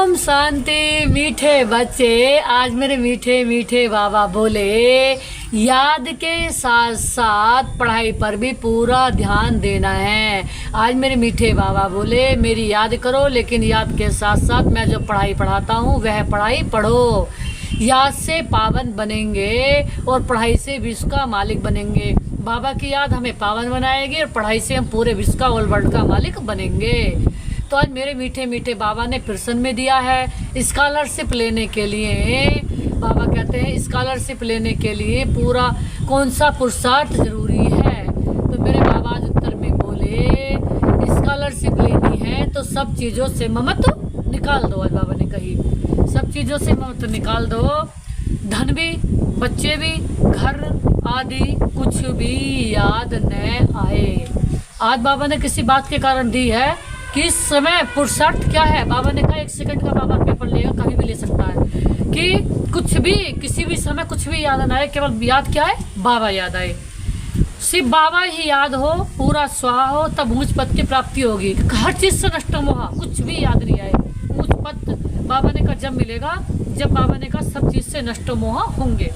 ओम शांति। मीठे बच्चे, आज मेरे मीठे मीठे बाबा बोले याद के साथ साथ पढ़ाई पर भी पूरा ध्यान देना है। आज मेरे मीठे बाबा बोले मेरी याद करो, लेकिन याद के साथ साथ मैं जो पढ़ाई पढ़ाता हूँ वह पढ़ाई पढ़ो। याद से पावन बनेंगे और पढ़ाई से विश्व का मालिक बनेंगे। बाबा की याद हमें पावन बनाएगी और पढ़ाई से हम पूरे विश्व का और वर्ल्ड का मालिक बनेंगे। तो आज मेरे मीठे मीठे बाबा ने प्रश्न में दिया है स्कॉलरशिप लेने के लिए। बाबा कहते हैं स्कॉलरशिप लेने के लिए पूरा कौन सा पुरुषार्थ जरूरी है। तो मेरे बाबा आज उत्तर में बोले स्कॉलरशिप लेनी है तो सब चीज़ों से ममत्व निकाल दो। आज बाबा ने कही सब चीज़ों से ममत्व निकाल दो, धन भी, बच्चे भी, घर आदि कुछ भी याद न आए। आज बाबा ने किसी बात के कारण दी है कि इस समय पुरुषार्थ क्या है। बाबा ने कहा 1 सेकंड का बाबा पेपर लेगा, कहीं भी ले सकता है कि कुछ भी किसी भी समय कुछ भी याद ना आए, केवल याद क्या है, बाबा याद आए। सिर्फ बाबा ही याद हो, पूरा स्वाहा हो, तब ऊंच पद की प्राप्ति होगी। हर चीज से नष्ट मोहा, कुछ भी याद नहीं आए। ऊंच पद बाबा ने कहा जब मिलेगा, जब बाबा ने कहा सब चीज से नष्ट मोहा होंगे।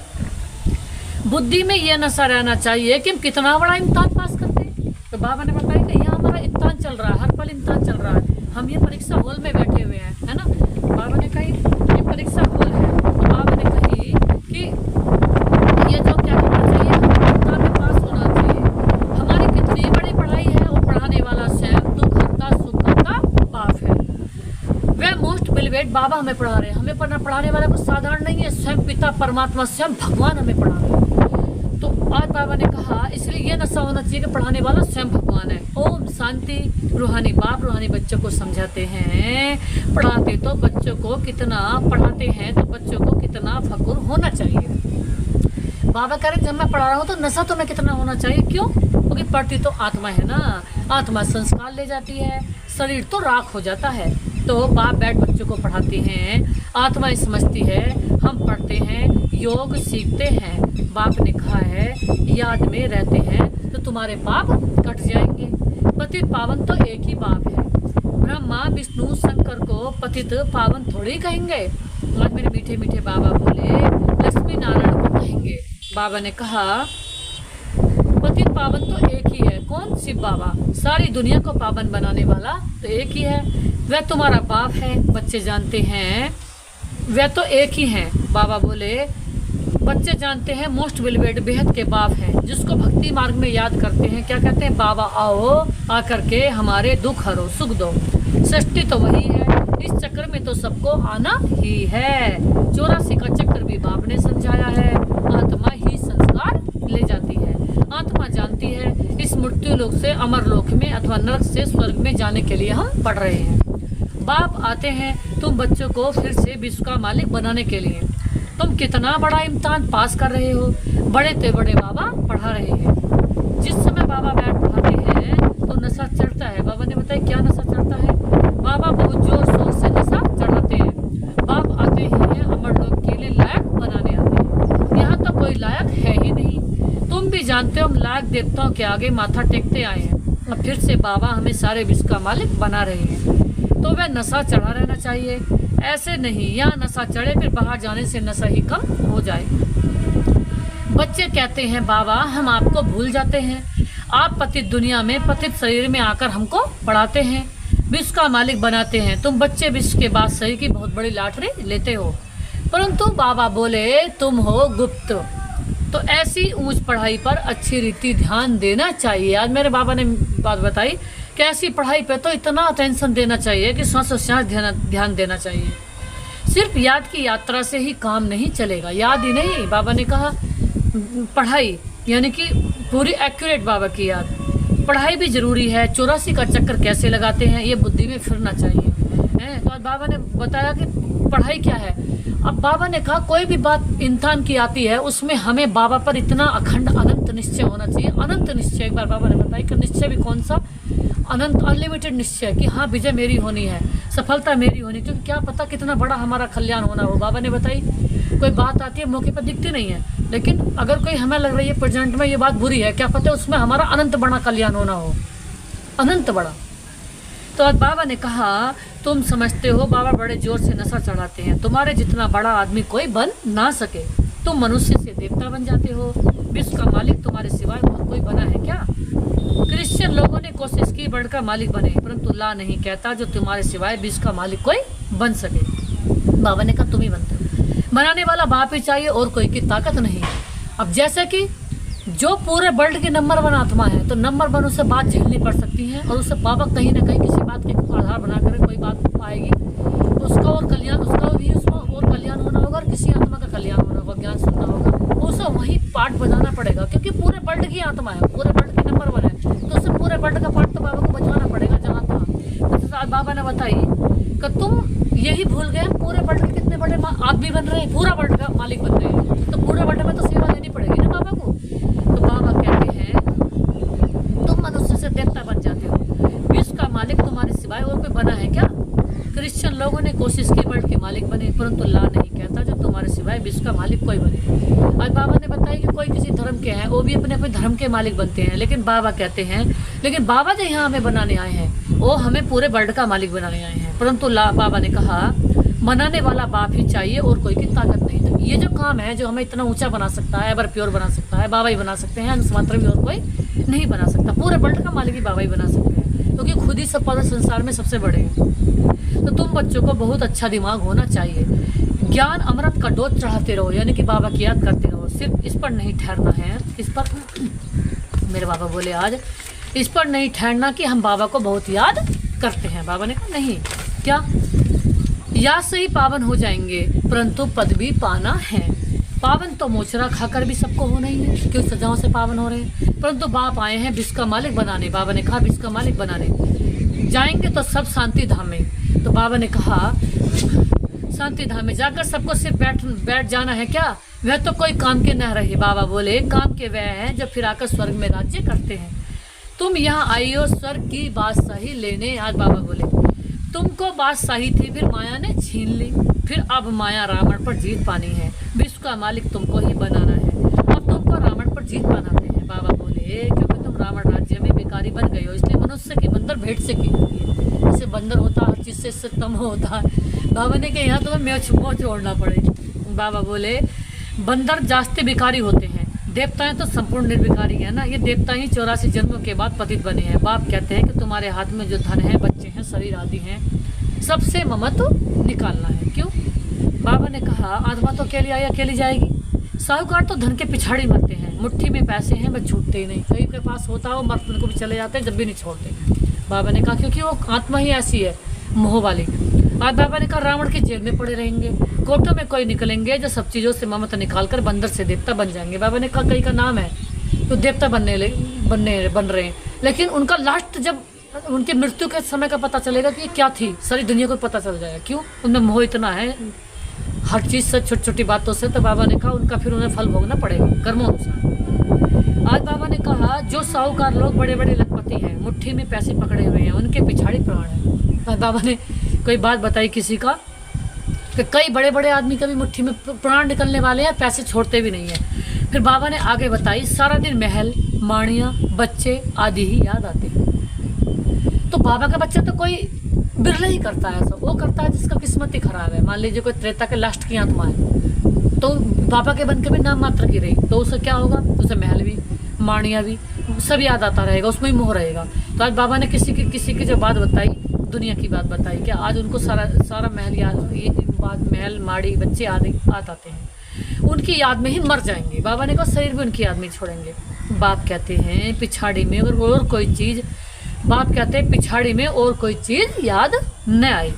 बुद्धि में यह नशा रहना चाहिए कि हम कितना बड़ा इम्तिहान पास करते हैं। तो बाबा ने बताया कि यहाँ हमारा इम्तिहान चल रहा है, हर पल इम्तिहान चल रहा है। हम ये परीक्षा हॉल में बैठे हुए हैं, है ना। बाबा ने कही ये परीक्षा हॉल है। तो बाबा ने कही कि ये जो क्या करना चाहिए, इम्तिहान में पास होना चाहिए। हमारी कितनी बड़ी पढ़ाई है और पढ़ाने वाला स्वयं दुख हंता सुख हंता बाप है। वह मोस्ट बेलिवेट बाबा हमें पढ़ा रहे हैं। हमें पढ़ाने वाला कुछ साधारण नहीं है, स्वयं पिता परमात्मा स्वयं भगवान हमें पढ़ा रहे हैं। तो आज बाबा ने कहा इसलिए ये नशा होना चाहिए कि पढ़ाने वाला स्वयं भगवान है। ओम शांति। रूहानी बाप रूहानी बच्चों को समझाते हैं, पढ़ाते तो बच्चों को कितना पढ़ाते हैं तो बच्चों को कितना फकुर होना चाहिए। बाबा कह रहे जब मैं पढ़ा रहा हूँ तो नशा तो मैं कितना होना चाहिए। क्यों? क्योंकि पढ़ती तो आत्मा है ना। आत्मा संस्कार ले जाती है, शरीर तो राख हो जाता है। तो बाप बैठ बच्चों को पढ़ाते हैं, आत्मा समझती है, हम पढ़ते हैं, योग सीखते हैं। बाप ने कहा है याद में रहते हैं तो तुम्हारे पाप कट जाएंगे। पतित पावन तो एक ही बाप है। ब्रह्मा विष्णु शंकर को पतित पावन थोड़ी कहेंगे। आज मेरे मीठे मीठे बाबा बोले लक्ष्मी नारायण को कहेंगे। बाबा ने कहा पतित पावन तो एक ही है। कौन? शिव बाबा। सारी दुनिया को पावन बनाने वाला तो एक ही है, वह तुम्हारा बाप है। बच्चे जानते हैं वह तो एक ही है। बाबा बोले बच्चे जानते हैं मोस्ट बेलिवेट बेहद के बाप हैं, जिसको भक्ति मार्ग में याद करते हैं। क्या कहते हैं? बाबा आओ, आकर के हमारे दुख हरो, सुख दो। सृष्टि तो वही है, इस चक्र में तो सबको आना ही है। 84 का चक्र भी बाप ने समझाया है। आत्मा ही संस्कार ले जाती है। आत्मा जानती है इस मृत्यु लोक से अमर लोक में अथवा नरक से स्वर्ग में जाने के लिए हम पढ़ रहे हैं। बाप आते हैं तुम बच्चों को फिर से विश्व का मालिक बनाने के लिए। तुम कितना बड़ा इम्तिहान पास कर रहे हो। बड़े ते बड़े बाबा पढ़ा रहे हैं। जिस समय बाबा बैठ पढ़ाते हैं तो नशा चढ़ता है। बाबा ने बताया क्या नशा चढ़ता है। बाबा बहुत जोर शोर से नशा चढ़ाते हैं। बाप आते ही अमर लोग के लिए लायक बनाने आते हैं। यहाँ तो कोई लायक है ही नहीं। तुम भी जानते हो हम लायक देवताओं के आगे माथा टेकते आए हैं और फिर से बाबा हमें सारे विश्व का मालिक बना रहे हैं। तो वह नशा चढ़ा रहना चाहिए, ऐसे नहीं यहाँ नशा चढ़े फिर बाहर जाने से नशा ही कम हो जाए। बच्चे कहते हैं बाबा हम आपको भूल जाते हैं। आप पतित दुनिया में पतित शरीर में आकर हमको पढ़ाते हैं, विश्व का मालिक बनाते हैं। तुम बच्चे विश्व के बाद सही की बहुत बड़ी लॉटरी लेते हो, परंतु बाबा बोले तुम हो गुप्त। तो ऐसी ऊंच पढ़ाई पर अच्छी रीति ध्यान देना चाहिए। आज मेरे बाबा ने बात बताई कि ऐसी पढ़ाई पे तो इतना अटेंशन देना चाहिए कि सांस सांस ध्यान देना चाहिए। सिर्फ याद की यात्रा से ही काम नहीं चलेगा। याद ही नहीं, बाबा ने कहा पढ़ाई यानी कि पूरी एक्यूरेट बाबा की याद। पढ़ाई भी जरूरी है। 84 का चक्कर कैसे लगाते हैं ये बुद्धि में फिरना चाहिए है। तो आज बाबा ने बताया कि पढ़ाई क्या है। अब बाबा ने कहा कोई भी बात इम्तिहान की आती है उसमें हमें बाबा पर इतना अखंड अनंत निश्चय होना चाहिए। अनंत निश्चय एक बार बाबा ने बताया कि निश्चय भी कौन सा? अनंत अनलिमिटेड निश्चय कि हाँ विजय मेरी होनी है, सफलता मेरी होनी, क्योंकि क्या पता कितना बड़ा हमारा कल्याण होना हो। बाबा ने बताई कोई बात आती है मौके पर दिखती नहीं है, लेकिन अगर कोई हमें लग रही है प्रेजेंट में ये बात बुरी है, क्या पता उसमें हमारा अनंत बड़ा कल्याण होना हो, अनंत बड़ा। तो आज बाबा ने कहा तुम समझते हो बाबा बड़े जोर से नशा चढ़ाते हैं, तुम्हारे जितना बड़ा आदमी कोई बन ना सके, तुम मनुष्य से देवता बन जाते हो, विश्व का मालिक तुम्हारे सिवाय और कोई बना है क्या? क्रिश्चियन लोगों ने कोशिश की वर्ल्ड का मालिक बने, परंतु अल्लाह नहीं कहता जो तुम्हारे सिवाय विश्व का मालिक कोई बन सके। बाबा ने कहा तुम ही बनते हो, बनाने वाला बाप ही चाहिए और कोई की ताकत नहीं। अब जैसे कि जो पूरे वर्ल्ड की नंबर 1 आत्मा है, तो नंबर 1 उसे बात झेलनी पड़ सकती है और उससे बाबा कहीं ना कहीं किसी बात के आधार बनाकर कोई बात आएगी, उसका और कल्याण, उसका भी उसमें और कल्याण होना होगा और किसी आत्मा का कल्याण होना होगा, ज्ञान सुनना होगा, उसे वही पार्ट बजाना पड़ेगा, क्योंकि पूरे वर्ल्ड की आत्मा है, पूरे वर्ल्ड की नंबर 1 है, तो उसे पूरे वर्ल्ड का पार्ट तो बाबा को बजवाना पड़ेगा जहाँ तहाँ। तो आज बाबा ने बताई कि तुम यही भूल गए पूरे वर्ल्ड के कितने बड़े आदमी बन रहे हैं, पूरा वर्ल्ड का मालिक बन रहे हैं, तो पूरे वर्ल्ड में तो सेवा देनी पड़ेगी ना बाबा को। तो बाबा कहते हैं तुम मनुष्य से देवता बन जाते हो, विश्व का मालिक तुम्हारे सिवाय और कोई बना है क्या? क्रिश्चियन लोगों ने कोशिश की वर्ल्ड के मालिक बने, परंतु अल्लाह नहीं कहता जो तुम्हारे सिवाय विश्व का मालिक कोई बने। आज बाबा ने बताया कि कोई किसी धर्म के हैं, वो भी अपने अपने धर्म के मालिक बनते हैं, लेकिन बाबा कहते हैं लेकिन बाबा जो यहाँ हमें बनाने आए हैं वो हमें पूरे वर्ल्ड का मालिक बनाने आए हैं, परंतु बाबा ने कहा बनाने वाला बाप ही चाहिए और कोई की ताकत नहीं। तो ये जो काम है जो हमें इतना ऊंचा बना सकता है, एवर प्योर बना सकता है, बाबा ही बना सकते हैं, अंश मात्र भी और कोई नहीं बना सकता, पूरे वर्ल्ड का मालिक ही बाबा ही बना सकते हैं, क्योंकि खुद ही सब पूरे संसार में सबसे बड़े हैं। तो तुम बच्चों को बहुत अच्छा दिमाग होना चाहिए, ज्ञान अमृत का डोज चढ़ाते रहो, यानी कि बाबा की याद करते रहो, सिर्फ इस पर नहीं ठहरना है, इस पर मेरे बाबा बोले आज इस पर नहीं ठहरना कि हम बाबा को बहुत याद करते हैं। बाबा ने कहा नहीं, क्या याद से ही पावन हो जाएंगे, परंतु पद भी पाना है। पावन तो मोचरा खाकर भी सबको होना ही है, क्यों सजाओं से पावन हो रहे हैं, परंतु बाप आए हैं विश्व का मालिक बनाने। बाबा ने कहा विश्व का मालिक बनाने जाएंगे तो सब शांति धाम में। तो बाबा ने कहा शांति धाम में जाकर सबको सिर्फ बैठ जाना है क्या? वह तो कोई काम के न रहे। बाबा बोले काम के वह हैं जो फिर आकर स्वर्ग में राज्य करते हैं। तुम यहाँ आई हो स्वर्ग की बादशाही लेने। आज बाबा बोले तुमको बादशाही थी, फिर माया ने छीन ली, फिर अब माया रावण पर जीत पानी है, विश्व का मालिक तुमको ही बनाना है, अब तुमको रावण पर जीत बनाते हैं। बाबा बोले क्योंकि तुम रावण राज्य में भिखारी बन गए हो, इसलिए मनुष्य की बंदर भेंट से की होती है, इससे बंदर होता हर चीज़ से इससे कम होता है। बाबा ने कहा यहाँ तुम्हें मोह छोड़ना पड़ेगा। बाबा बोले बंदर जास्ते भिखारी होते हैं, देवताएं तो संपूर्ण निर्विकारी है ना, ये देवता ही 84 जन्मों के बाद पतित बने हैं। बाप कहते हैं कि तुम्हारे हाथ में जो धन है, बच्चे हैं, शरीर आदि हैं, सबसे ममत्व निकालना है। क्यों? बाबा ने कहा आत्मा तो अकेली आई अकेली जाएगी। साहूकार तो धन के पिछाड़ी मरते हैं, मुट्ठी में पैसे हैं बस छूटते ही नहीं, कहीं के पास होता हो मरने को भी चले जाते हैं, जब भी नहीं छोड़ते। बाबा ने कहा क्योंकि वो आत्मा ही ऐसी है मोह वाली। आज बाबा ने कहा रावण की जेल में पड़े रहेंगे, कोर्टों में कोई निकलेंगे जो सब चीज़ों से ममता निकालकर बंदर से देवता बन जाएंगे। बाबा ने कहा कई का नाम है तो देवता बन रहे हैं, लेकिन उनका लास्ट जब उनकी मृत्यु के समय का पता चलेगा कि ये क्या थी, सारी दुनिया को पता चल जाएगा। क्यों? उनमें मोह इतना है हर चीज़ से, छोटी छोटी बातों से। तो बाबा ने कहा उनका फिर उन्हें फल भोगना पड़ेगा कर्मों। आज बाबा ने कहा जो साहूकार लोग बड़े बड़े लखपति हैं, मुट्ठी में पैसे पकड़े हुए हैं, उनके पिछाड़ी प्राण है। आज बाबा ने कोई बात बताई किसी का कि कई बड़े बड़े आदमी का भी मुट्ठी में प्राण निकलने वाले हैं, पैसे छोड़ते भी नहीं है। फिर बाबा ने आगे बताई सारा दिन महल माणियाँ बच्चे आदि ही याद आते हैं। तो बाबा का बच्चा तो कोई बिरला ही करता है, ऐसा वो करता है जिसका किस्मत ही खराब है। मान लीजिए कोई त्रेता के लास्ट की आत्मा है, तो बाबा के बन के भी नाम मात्र की रही, तो उसे क्या होगा? उसे महल भी माणिया भी सब याद आता रहेगा, उसमें ही मोह रहेगा। तो आज बाबा ने किसी की जो बात बताई, दुनिया की बात बताई कि आज उनको सारा महल याद, ये बात महल माड़ी बच्चे आदि आते हैं, उनकी याद में ही मर जाएंगे। बाबा ने कहा शरीर भी उनकी याद में छोड़ेंगे। बाप कहते हैं पिछाड़ी में और कोई चीज़, बाप कहते हैं पिछाड़ी में और कोई चीज़ याद न आए,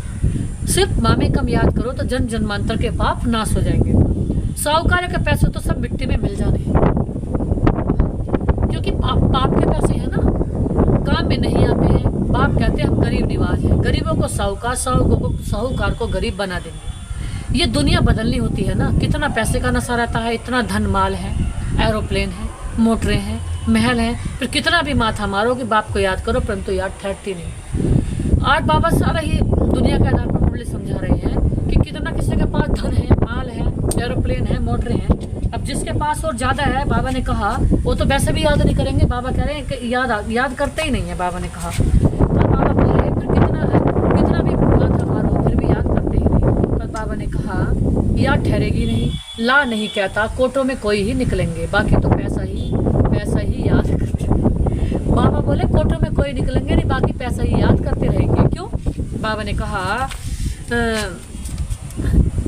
सिर्फ मामे कम याद करो तो जन्म जन्मांतर के पाप नाश हो जाएंगे। साहूकार के पैसे तो सब मिट्टी में मिल जाने हैं, क्योंकि पाप के पैसे हैं ना, काम में नहीं आते हैं। बाप कहते हैं हम गरीब निवाज हैं, गरीबों को साहूकार को गरीब बना देंगे। ये दुनिया बदलनी होती है ना, कितना पैसे का नशा रहता है, इतना धन माल है, एरोप्लेन है, मोटरें हैं, महल है, फिर कितना भी माथा मारो कि बाप को याद करो, परंतु याद ठहरती नहीं। आज बाबा सारा ही दुनिया के आधार पर मुरली समझा रहे हैं कि कितना किसी के पास धन है, माल है, एरोप्लेन है, मोटरें हैं। अब जिसके पास और ज़्यादा है, बाबा ने कहा वो तो वैसे भी याद नहीं करेंगे। बाबा कह रहे हैं कि याद करते ही नहीं है। बाबा ने कहा, तो बाबा बोले फिर कितना बाबा ने कहा याद ठहरेगी नहीं, ला नहीं कहता कोटों में कोई ही निकलेंगे, बाकी तो पैसा ही याद करते। बाबा बोले कोटों में कोई निकलेंगे नहीं, बाकी पैसा ही याद करते रहेंगे। क्यों? बाबा ने कहा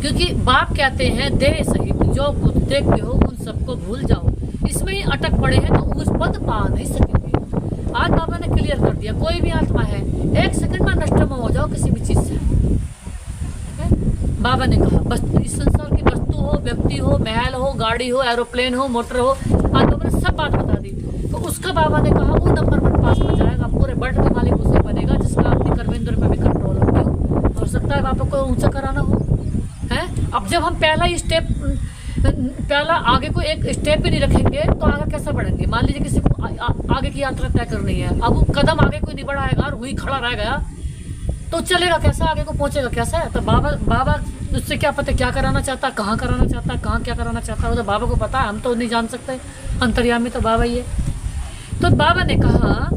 क्योंकि बाप कहते हैं देह सहित जो कुछ देखते हो उन सबको भूल जाओ, इसमें ही अटक पड़े हैं तो उस पद पा नहीं सकेंगे। आज बाबा ने क्लियर कर दिया, कोई भी आत्मा है 1 सेकंड में नष्ट हो जाओ किसी भी चीज से। बाबा ने कहा बस इस संसार की वस्तु हो, व्यक्ति हो, महल हो, गाड़ी हो, एरोप्लेन हो, मोटर हो, आज बाबा ने सब बात बता दी। तो उसका बाबा ने कहा वो नंबर 1 पास में जाएगा, पूरे वर्ल्ड में मालिक उसे बनेगा जिसका अपनी कर्मेंद्र में भी कंट्रोल हो। क्यों हो सकता है बाबा को ऊंचा कराना हो है। अब जब हम पहला आगे को एक स्टेप भी नहीं रखेंगे तो आगे कैसे बढ़ेंगे? मान लीजिए किसी को आगे की यात्रा तय करनी है, अब वो कदम आगे कोई नहीं बढ़ाएगा और वही खड़ा रह गया तो चलेगा कैसा, आगे को पहुंचेगा कैसा है? तो बाबा उससे क्या पता क्या कराना चाहता, कहाँ कराना चाहता, कहाँ क्या कराना चाहता, वो तो बाबा को पता है, हम तो नहीं जान सकते। अंतर्यामी तो बाबा ही है। तो बाबा ने कहा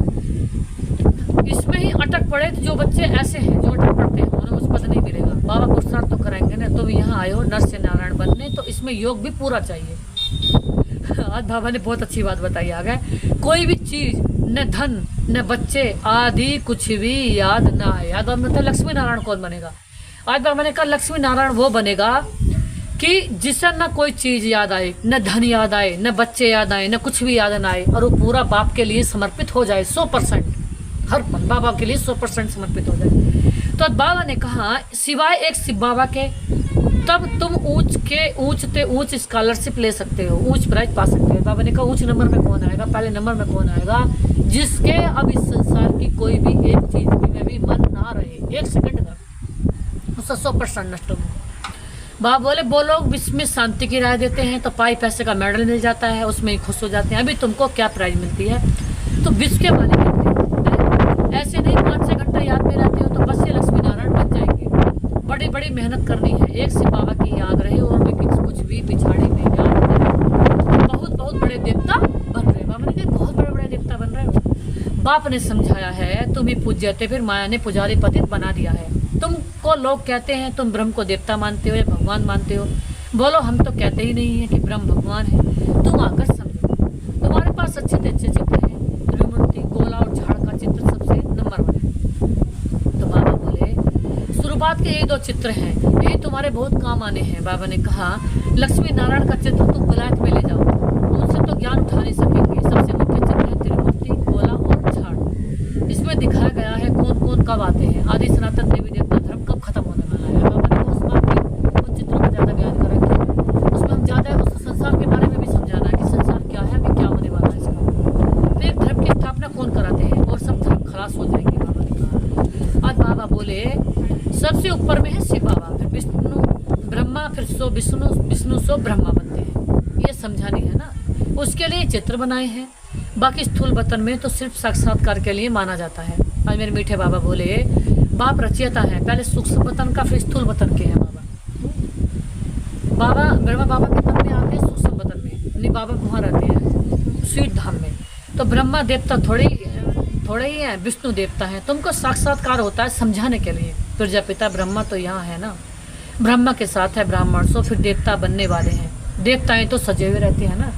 इसमें ही अटक पड़े तो जो बच्चे ऐसे हैं जो अटक पड़ते हैं उन्हें उस पद नहीं मिलेगा। बाबा पुरस्कार तो कराएंगे ना, तुम यहाँ आए हो नर से नारायण बनने, तो इसमें योग भी पूरा चाहिए। आज बाबा ने बहुत अच्छी बात बताई। आ गए कोई भी चीज न धन न बच्चे आदि कुछ भी याद ना आए। याद मतलब लक्ष्मी नारायण कौन बनेगा? आज बाबा ने कहा लक्ष्मी नारायण वो बनेगा कि जिससे न कोई चीज याद आए, न धन याद आए, न बच्चे याद आए, न कुछ भी याद ना आए, और वो पूरा बाप के लिए समर्पित हो जाए 100%। हर पल बाबा के लिए 100% समर्पित हो जाए। तो बाबा ने कहा सिवाय एक शिव बाबा के तब तुम ऊंच स्कॉलरशिप ले सकते हो, ऊंच प्राइज पा सकते हो। बाबा ने कहा ऊंच नंबर में कौन आएगा? पहले नंबर में कौन आएगा? जिसके अब इस संसार की कोई भी एक चीज में भी मन ना रहे 1 सेकंड का, उसका 100% नष्ट हो। बाबा बोले वो लोग विश्व में शांति की राय देते हैं तो पैसे का मेडल मिल जाता है, उसमें ही खुश हो जाते हैं। अभी तुमको क्या प्राइज मिलती है? तो विश्व के मालिक बनते हैं। ऐसे नहीं 5-6 घंटा याद में रहते हो तो बस ये लक्ष्मी नारायण बन जाएंगे। बड़ी बड़ी मेहनत करनी है, एक से बाबा की याद रहे और भी कुछ भी पिछाड़ी में याद रहे। बहुत बड़े देवता बन रहे। बाबा ने कहा बहुत बड़े देवता बन रहे हो। बाप ने समझाया है तुम ही पूज्य थे, फिर माया ने पुजारी पतित बना दिया है। तुमको लोग कहते हैं तुम ब्रह्म को देवता मानते हो या भगवान मानते हो। बोलो हम तो कहते ही नहीं है कि ब्रह्म भगवान है। तुम आकर समझो, तुम्हारे पास अच्छे चित्र हैं, त्रिमूर्ति, गोला और झाड़ का चित्र सबसे नंबर 1 है। तो बाबा बोले शुरुआत के 1-2 चित्र हैं, यही तुम्हारे बहुत काम आने हैं। बाबा ने कहा लक्ष्मी नारायण का चित्र तुम विलायत में ले जाओ, उनसे तो ज्ञान उठा नहीं सकेंगे। सबसे मुख्य चित्र है त्रिमूर्ति, गोला और झाड़। इसमें दिखाया गया है कौन कौन कब आते हैं, आदि सनातन देवी देवता धर्म कब खत्म होने वाला है। बाबा ने उस बात में उन चित्रों में ज्यादा बयान करेंगे, उसमें हम ज्यादा उस संसार के बारे में भी समझाना है कि संसार क्या है, अभी क्या होने वाला है इसका। फिर धर्म की स्थापना कौन कराते हैं और सब धर्म खलास हो जाएंगे। बाबा ने कहा आज बाबा बोले सबसे ऊपर में है शिव बाबा, फिर विष्णु ब्रह्मा, फिर विष्णु सो ब्रह्मा बनते हैं। ये समझानी है ना, उसके लिए चित्र बनाए हैं। बाकी स्थूल वतन में तो सिर्फ साक्षात्कार के लिए माना जाता है। आज मेरे मीठे बाबा बोले बाप रचयिता है, पहले सूक्ष्म वतन का फिर स्थूल वतन के हैं। बाबा ब्रह्मा बाबा के मन में आते हैं सूक्ष्म वतन में, नहीं बाबा वहाँ रहते हैं स्वीट धाम में। तो ब्रह्मा देवता थोड़े ही हैं, विष्णु देवता है। तुमको साक्षात्कार होता है समझाने के लिए। प्रजापिता ब्रह्मा तो यहाँ है ना, ब्रह्मा के साथ है ब्राह्मण, सो फिर देवता बनने वाले हैं। देवताएं तो सजे हुए रहते हैं ना।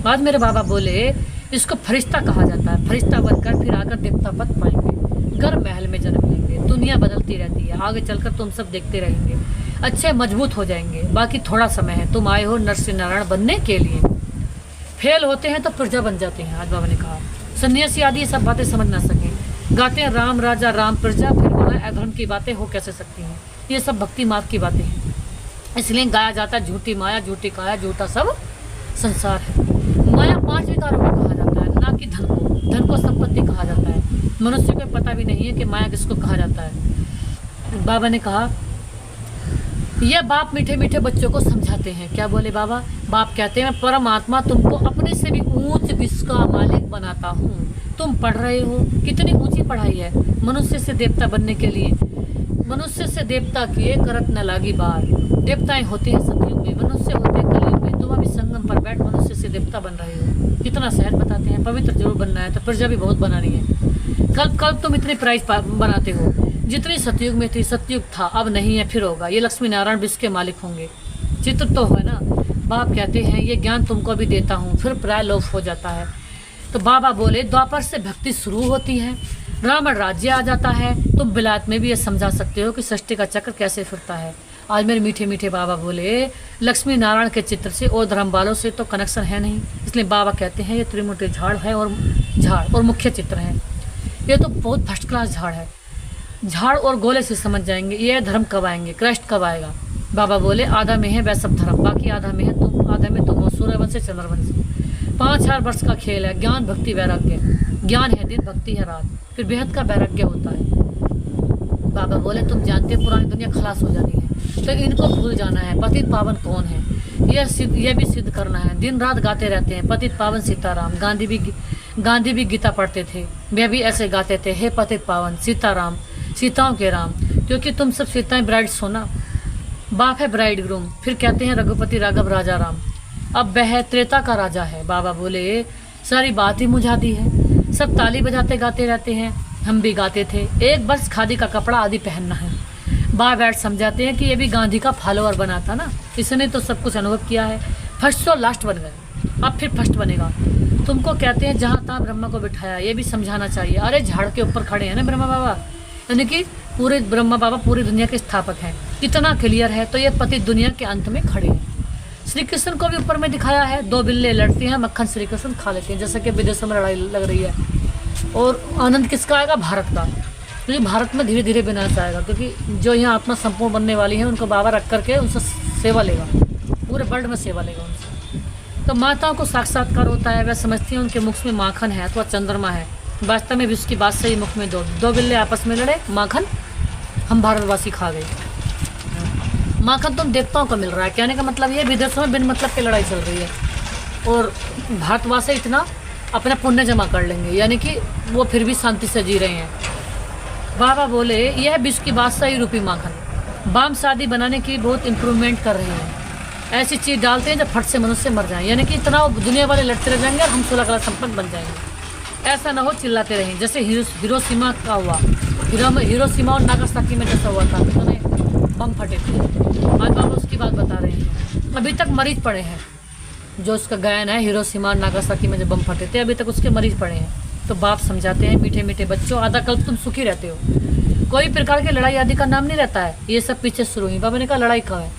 बाद मेरे बाबा बोले इसको फरिश्ता कहा जाता है। फरिश्ता बनकर फिर आकर देवता पद पाएंगे, घर महल में जन्म लेंगे। दुनिया बदलती रहती है, आगे चलकर तुम सब देखते रहेंगे, अच्छे मजबूत हो जाएंगे। बाकी थोड़ा समय है, तुम आए हो नर से नारायण बनने के लिए। फेल होते हैं तो प्रजा बन जाते हैं। आज बाबा ने कहा सन्यासी आदि ये सब बातें समझ ना सके, गाते हैं राम राजा राम प्रजा, फिर वहाँ अधर्म की बातें हो कैसे सकती हैं? ये सब भक्ति मार्ग की बातें हैं, इसलिए गाया जाता है झूठी माया, झूठी काया, झूठा सब संसार है। माया 5 विकारों को कहा जाता है, ना कि धन को। धन को संपत्ति कहा जाता है। मनुष्य को पता भी नहीं है कि माया किसको कहा जाता है। बाबा ने कहा यह बाप मीठे मीठे बच्चों को समझाते हैं। क्या बोले बाबा? बाप कहते हैं परमात्मा तुमको अपने से भी ऊंच विश्व का मालिक बनाता हूँ। तुम पढ़ रहे हो, कितनी ऊंची पढ़ाई है। मनुष्य से देवता बनने के लिए, मनुष्य से देवता किए करत न लागी बार। देवताएं होते हैं सतयुग में, मनुष्य होते हैं कलयुग में। तुम अभी संगम पर बैठ मनुष्य से देवता बन रहे हो, कितना सहज बताते हैं। पवित्र जरूर बनना है तो प्रजा भी बहुत बनानी है। कल्प तुम इतने प्राइज बनाते हो, जितनी सतयुग में थी, सतयुग था, अब नहीं है, फिर होगा। ये लक्ष्मी नारायण विश्व के मालिक होंगे। चित्र तो है ना। बाप कहते हैं ये ज्ञान तुमको भी देता हूँ, फिर प्राय लोप हो जाता है। तो बाबा बोले द्वापर से भक्ति शुरू होती है, रावण राज्य आ जाता है। तुम विलायत में भी ये समझा सकते हो कि सृष्टि का चक्र कैसे फिरता है। आज मेरे मीठे मीठे बाबा बोले लक्ष्मी नारायण के चित्र से और धर्म वालों से तो कनेक्शन है नहीं, इसलिए बाबा कहते हैं ये त्रिमुटी झाड़ है और मुख्य चित्र है। ये तो बहुत फर्स्ट क्लास झाड़ है। झाड़ और गोले से समझ जाएंगे ये धर्म कब आएंगे, कृष्ण कब आएगा। बाबा बोले आधा में है वैसव धर्म, बाकी आधा में है तुम, आधा में तुम हो, सूर्यवंश से चंद्रवंश। 5000 वर्ष का खेल है, ज्ञान भक्ति वैराग्य। ज्ञान है दिन, भक्ति है रात, फिर बेहद का वैराग्य होता है। बाबा बोले तुम जानते पुरानी दुनिया खलास हो जानी है, तो इनको भूल जाना है पतित पावन कौन है, यह भी सिद्ध करना है। दिन रात गाते रहते हैं पतित पावन सीताराम। गांधी भी गीता पढ़ते थे, वे भी ऐसे गाते थे, हे पतित पावन सीताराम, सीताओं के राम। क्योंकि तुम सब सीताएं ब्राइड्स हो ना, बाप है ब्राइड ग्रूम। फिर कहते हैं रघुपति राघव राजा राम, अब वह त्रेता का राजा है। बाबा बोले सारी बात ही मुझा दी है, सब ताली बजाते गाते रहते हैं, हम भी गाते थे, एक वर्ष खादी का कपड़ा आदि पहनना है। बार बैठ समझाते हैं कि ये भी गांधी का फॉलोअर बना था ना, इसने तो सब कुछ अनुभव किया है। फर्स्ट तो लास्ट बन गए, अब फिर फर्स्ट बनेगा। तुमको कहते हैं जहाँ तहाँ ब्रह्मा को बिठाया, ये भी समझाना चाहिए। अरे झाड़ के ऊपर खड़े हैं ना ब्रह्मा बाबा, यानी कि पूरे ब्रह्मा बाबा पूरी दुनिया के स्थापक हैं। इतना क्लियर है तो ये पति दुनिया के अंत में खड़े हैं। श्री कृष्ण को भी ऊपर में दिखाया है, 2 बिल्ले लड़ती हैं, मक्खन श्री कृष्ण खा लेते हैं, जैसे कि विदेशों में लड़ाई लग रही है। और आनंद किसका आएगा, भारत का। क्योंकि भारत में धीरे धीरे विनाश आएगा, क्योंकि जो यहाँ आत्मा संपूर्ण बनने वाली है उनको बाबा रख करके उनसे सेवा लेगा, पूरे वर्ल्ड में सेवा लेगा उनसे। तो माताओं को साक्षात्कार होता है, वह समझती हैं उनके मुख में माखन है अथवा चंद्रमा है। वास्तव में विश्व की बात सही, मुख में 2 बिल्ले आपस में लड़े, माखन हम भारतवासी खा गए। माखन तुम देवताओं को मिल रहा है, कहने का मतलब ये विदेशों में बिन मतलब की लड़ाई चल रही है और भारतवासी इतना अपना पुण्य जमा कर लेंगे, यानी कि वो फिर भी शांति से जी रहे हैं। बाबा बोले यह विश्व की बादशाही रूपी माखन। बाम शादी बनाने की बहुत इम्प्रूवमेंट कर रहे हैं, ऐसी चीज़ डालते हैं जब फट से मनुष्य मर जाए, यानी कि इतना दुनिया वाले लड़ते रह जाएंगे और हम 16 कला संपन्न बन जाएंगे। ऐसा ना हो चिल्लाते रहें, जैसे हिरोशिमा का हुआ, हिरोशिमा और नागासाकी में जैसा हुआ था, उन्होंने बम फटे थे। आज बाबा उसकी बात बता रहे हैं। अभी तक मरीज पड़े हैं, जो उसका गायन है हिरोशिमा और नागासाकी में जब बम फटे थे, अभी तक उसके मरीज पड़े हैं। तो बाप समझाते हैं मीठे मीठे बच्चों, आधा कल्प तुम सुखी रहते हो, कोई प्रकार की लड़ाई आदि का नाम नहीं रहता है, ये सब पीछे शुरू हुई। बाबा ने कहा लड़ाई कहाँ है।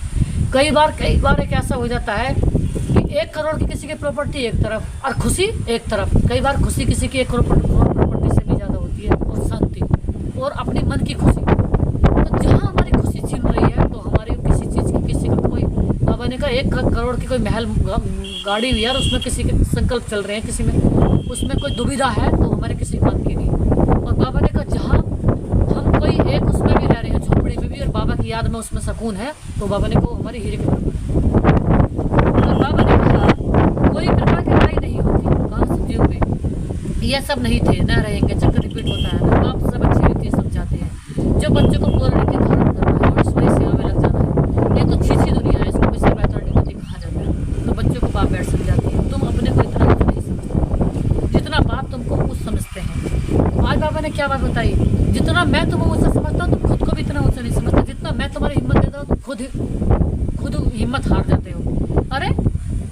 कई बार एक ऐसा हो जाता है कि 1 करोड़ की किसी की प्रॉपर्टी एक तरफ और खुशी एक तरफ। कई बार खुशी किसी की 1 करोड़ प्रॉपर्टी से भी ज़्यादा होती है, और शांति और अपने मन की खुशी। तो जहाँ हमारी खुशी छिन रही है तो हमारी किसी चीज़ की, किसी का कोई, बाबा ने कहा 1 करोड़ की कोई महल गाड़ी हुई यार, उसमें किसी के संकल्प चल रहे हैं, किसी में उसमें कोई दुविधा है तो हमारे किसी काम की नहीं। और बाबा ने कहा जहाँ हम कोई एक उसमें भी रह रहे हैं, झोपड़ी में भी, और बाबा की याद में उसमें सुकून है, तो बाबा ने कहा हमारी हीरे के बराबर है। और बाबा ने कहा कोई प्रकार की लड़ाई नहीं होती, कहाँ सब्जियों में यह सब नहीं थे, न रहेंगे, चक्कर रिपीट होता है। बाप सब अच्छी रीति समझाते हैं, जो बच्चों को पूर्ण रीति धारण करना है और ईश्वरीय सेवा में लग जाना है। ये तो छीछी दुनिया है, इसको किसी बेहतर नहीं कहा जाता है। तो बच्चों को बाप बैठ समझाती है, तुम अपने को इतना कुछ नहीं समझते जितना बाप तुमको कुछ समझते हैं। आज बाबा ने क्या बात बताई, जितना मैं तुम्हें ऊँचा समझता हूँ तुम खुद को भी इतना ऊँचा नहीं समझता, जितना मैं तुम्हारी हिम्मत देता हूँ तुम खुद हिम्मत हार जाते हो। अरे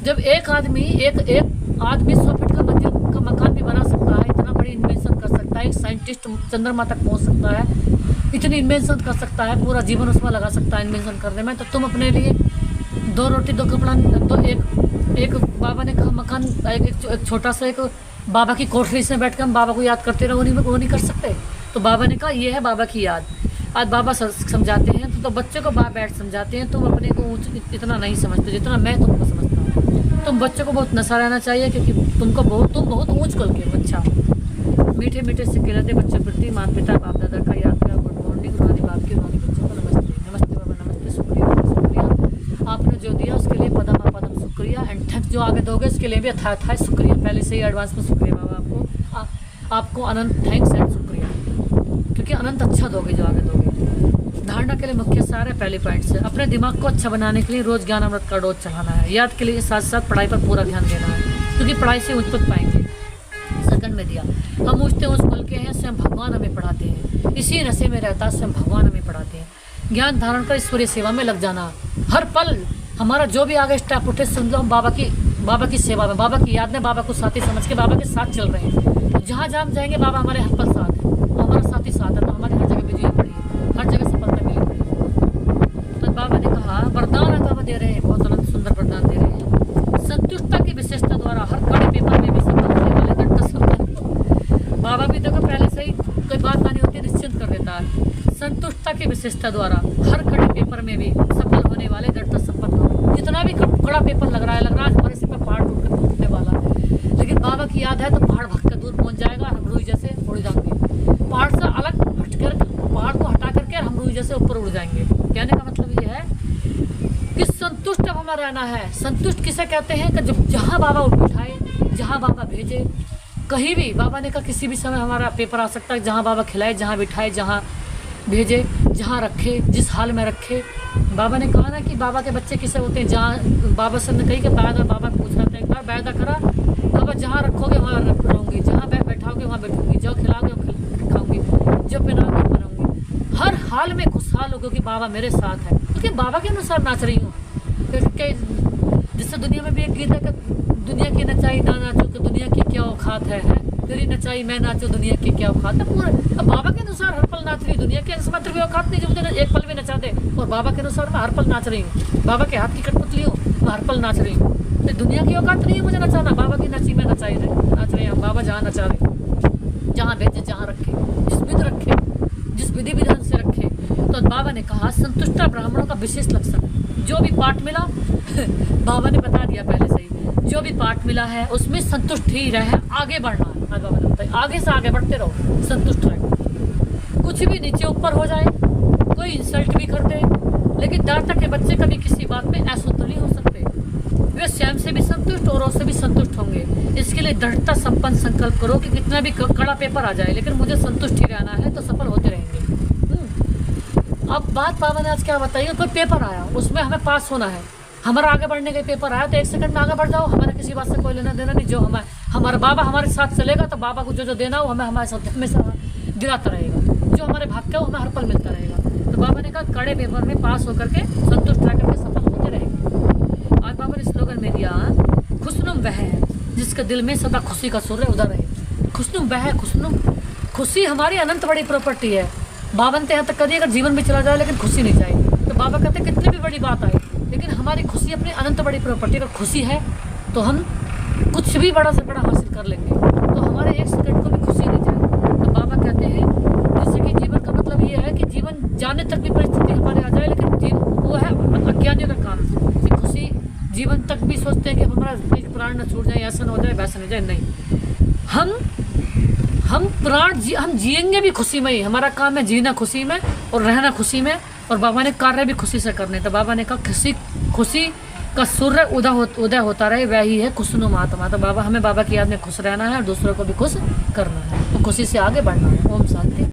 जब एक आदमी 100 फीट का मंजिल का मकान भी बना सकता है, इतना बड़ी इन्वेंशन कर सकता है, एक साइंटिस्ट चंद्रमा तक पहुंच सकता है, इतनी इन्वेंशन कर सकता है, पूरा जीवन उसमें लगा सकता है इन्वेंशन करने में, तो तुम अपने लिए 2 रोटी 2 कपड़ा, तो एक बाबा ने कहा मकान, एक छोटा सा एक बाबा की कोठरी से बैठ कर हम बाबा को याद करते रहो, वो नहीं कर सकते। तो बाबा ने कहा ये है बाबा की याद। आज बाबा समझाते हैं तो बच्चों को बाप बैठ समझाते हैं, तुम अपने को इतना नहीं समझते जितना मैं तुमको समझता हूँ। तुम बच्चों को बहुत नशा रहना चाहिए, क्योंकि तुम बहुत ऊँच कल के बच्चा। मीठे मीठे से कहते बच्चों प्रति माता पिता बाप दादा का याद करा। गुड मॉर्निंग रूहानी बाप की रूहानी बच्चों को नमस्ते। नमस्ते बाबा, नमस्ते, शुक्रिया आपने जो दिया उसके लिए पदम अपदम शुक्रिया, एंड थैंक्स जो आगे दोगे उसके लिए भी अथाह शुक्रिया। पहले से ही एडवांस में शुक्रिया बाबा, आपको अनंत थैंक्स एंड शुक्रिया, क्योंकि अनंत अच्छा दोगे जो आगे दोगे। धारणा के लिए मुख्य सार है पहले पॉइंट से, अपने दिमाग को अच्छा बनाने के लिए रोज ज्ञान अमृत का डोज चलाना है। याद के लिए साथ साथ पढ़ाई पर पूरा ध्यान देना है, क्योंकि पढ़ाई से उच्च पद पाएंगे। सेकंड में दिया, हम ऊँचते उस पल के हैं, स्वयं भगवान हमें पढ़ाते हैं। इसी नशे में रहता है, स्वयं भगवान हमें पढ़ाते हैं। ज्ञान धारण कर ईश्वरीय सेवा में लग जाना, हर पल हमारा जो भी आगे स्टेप उठे समझो हम बाबा की सेवा में, बाबा की याद में, बाबा को साथी समझ के बाबा के साथ चल रहे हैं। तो जहाँ जहाँ हम जाएंगे बाबा हमारे हर पल साथ है, तो हमारा साथी साथ है, तो हमारी हर जगह विजय पड़ी है, हर जगह सफलता मिली पड़ी है। तो बाबा ने कहा वरदान बाबा दे रहे हैं, बहुत अनंत सुंदर वरदान दे रहे हैं। संतुष्टता की विशेषता द्वारा हर कड़े पेपर में भी सफल होने वाले बाबा भी देखो पहले से ही कोई बात नहीं होती, निश्चिंत कर देता है। संतुष्टता की विशेषता द्वारा हर कड़े पेपर में भी सफल होने वाले दृढ़ता संपन्न हो। जितना भी कड़ा पेपर लग रहा है हमारे सिर पर पहाड़ टूट कर टूटने वाला है, लेकिन बाबा की याद है तो पहाड़ भग कर दूर पहुंच जाएगा और हम रूई जैसे उड़ जाएंगे। पहाड़ से अलग हटकर पहाड़ को हटा करके हम रूई जैसे ऊपर उड़ जाएंगे। कहने का मतलब ये है कि संतुष्ट अब हमें रहना है। संतुष्ट किसे कहते हैं कि जब जहाँ बाबा उठाए, जहाँ बाबा भेजे, कहीं भी बाबा ने कहा किसी भी समय हमारा पेपर आ सकता है, जहाँ बाबा खिलाए, जहाँ बिठाए, जहाँ भेजे, जहाँ रखे, जिस हाल में रखे। बाबा ने कहा ना कि बाबा के बच्चे किसे होते हैं, जहाँ बाबा से ने कही कि बाबा पूछ रहा था एक बार, वायदा करा बाबा जहाँ रखोगे वहाँ रहूँगी, जहाँ बैठाओगे वहाँ बैठूंगी, जो खिलाओगे वहाँ खाऊंगी, जो पहनाओगे पहनाऊंगी, हर हाल में खुशहाल हो क्योंकि बाबा मेरे साथ है। क्योंकि बाबा के अनुसार नाच रही हूँ। जिससे दुनिया में भी एक गीत है कि दुनिया की नचाई ना नाचो कि दुनिया की क्या औकात है, तेरी नचाई मैं नाचो दुनिया की क्या औकात है। पूरा अब बाबा के अनुसार हर पल नाच रही, दुनिया के मात्र भी औकात नहीं जो मुझे एक पल भी नचा दे। और बाबा के अनुसार मैं हर पल नाच रही हूँ, बाबा के हाथ की कठपुतली हूँ, मैं हर पल नाच रही हूँ। तो दुनिया की औकात नहीं है मुझे नचाना, बाबा की नची मैं नाच रहे हैं। बाबा जहाँ नचा रहे, जहाँ भेजे, जहाँ रखे, जिस विधि रखे, जिस विधि विधान से रखे। तो बाबा ने कहा संतुष्टा ब्राह्मणों का विशेष लक्षण है। जो भी पाठ मिला बाबा ने बता दिया पहले से ही, जो भी पाठ मिला है उसमें संतुष्ट ही रहे, आगे बढ़ना है। बाबा ने बताया आगे से आगे बढ़ते रहो, संतुष्ट रहो। कुछ भी नीचे ऊपर हो जाए, कोई इंसल्ट भी कर दे, लेकिन दाता के बच्चे कभी किसी बात में असंतुष्ट नहीं हो सकते। वे स्वयं से भी संतुष्ट और से भी संतुष्ट होंगे। इसके लिए दृढ़ता संपन्न संकल्प करो कि कितना भी कड़ा पेपर आ जाए लेकिन मुझे संतुष्ट ही रहना है, तो सफल होते रहेंगे। अब बात बाबा ने आज क्या बताई, कोई पेपर आया उसमें हमें पास होना है, हमारा आगे बढ़ने का पेपर आया तो 1 सेकंड में आगे बढ़ जाओ, हमारे किसी बात से कोई लेना देना नहीं। जो हमारा बाबा हमारे साथ चलेगा तो बाबा को जो देना हो हमें हमारे साथ हमेशा दिलाता रहेगा, जो हमारे भाग्य हो हमें हर पल मिलता रहेगा। तो बाबा ने कहा कड़े पेपर में पास होकर के संतुष्ट रह करके सफल होते रहेंगे। आज बाबा ने स्लोगन में दिया खुशनुम वह है जिसके दिल में सदा खुशी का सूर्य उदय रहे। खुशनुम वह है, खुशनुम खुशी हमारी अनंत बड़ी प्रॉपर्टी है। बाबा ने यहाँ तक करिए अगर जीवन भी चला जाए लेकिन खुशी नहीं चाहिए। तो बाबा कहते कितनी भी बड़ी बात आए लेकिन हमारी खुशी अपनी अनंत बड़ी प्रॉपर्टी, अगर खुशी है तो हम कुछ भी बड़ा से बड़ा हासिल कर लेंगे। तो हमारे 1 सेकंड को भी खुशी नहीं चाहिए। तो बाबा कहते हैं जैसे कि जीवन का मतलब ये है कि जीवन जाने तक भी परिस्थिति हमारे आ जाए लेकिन वो है अज्ञानियों का काम कि खुशी जीवन तक भी सोचते हैं कि हमारा प्राण न छूट जाए, ऐसा न हो जाए, वैसा न हो जाए। नहीं, हम हम जिएंगे भी खुशी में ही। हमारा काम है जीना खुशी में और रहना खुशी में, और बाबा ने कार्य भी खुशी से करने। तो बाबा ने कहा खुशी का सूर्य उदय होता रहे, वह ही है खुशनुम आत्मा। तो बाबा हमें बाबा की याद में खुश रहना है और दूसरों को भी खुश करना है, तो खुशी से आगे बढ़ना है। ओम शांति।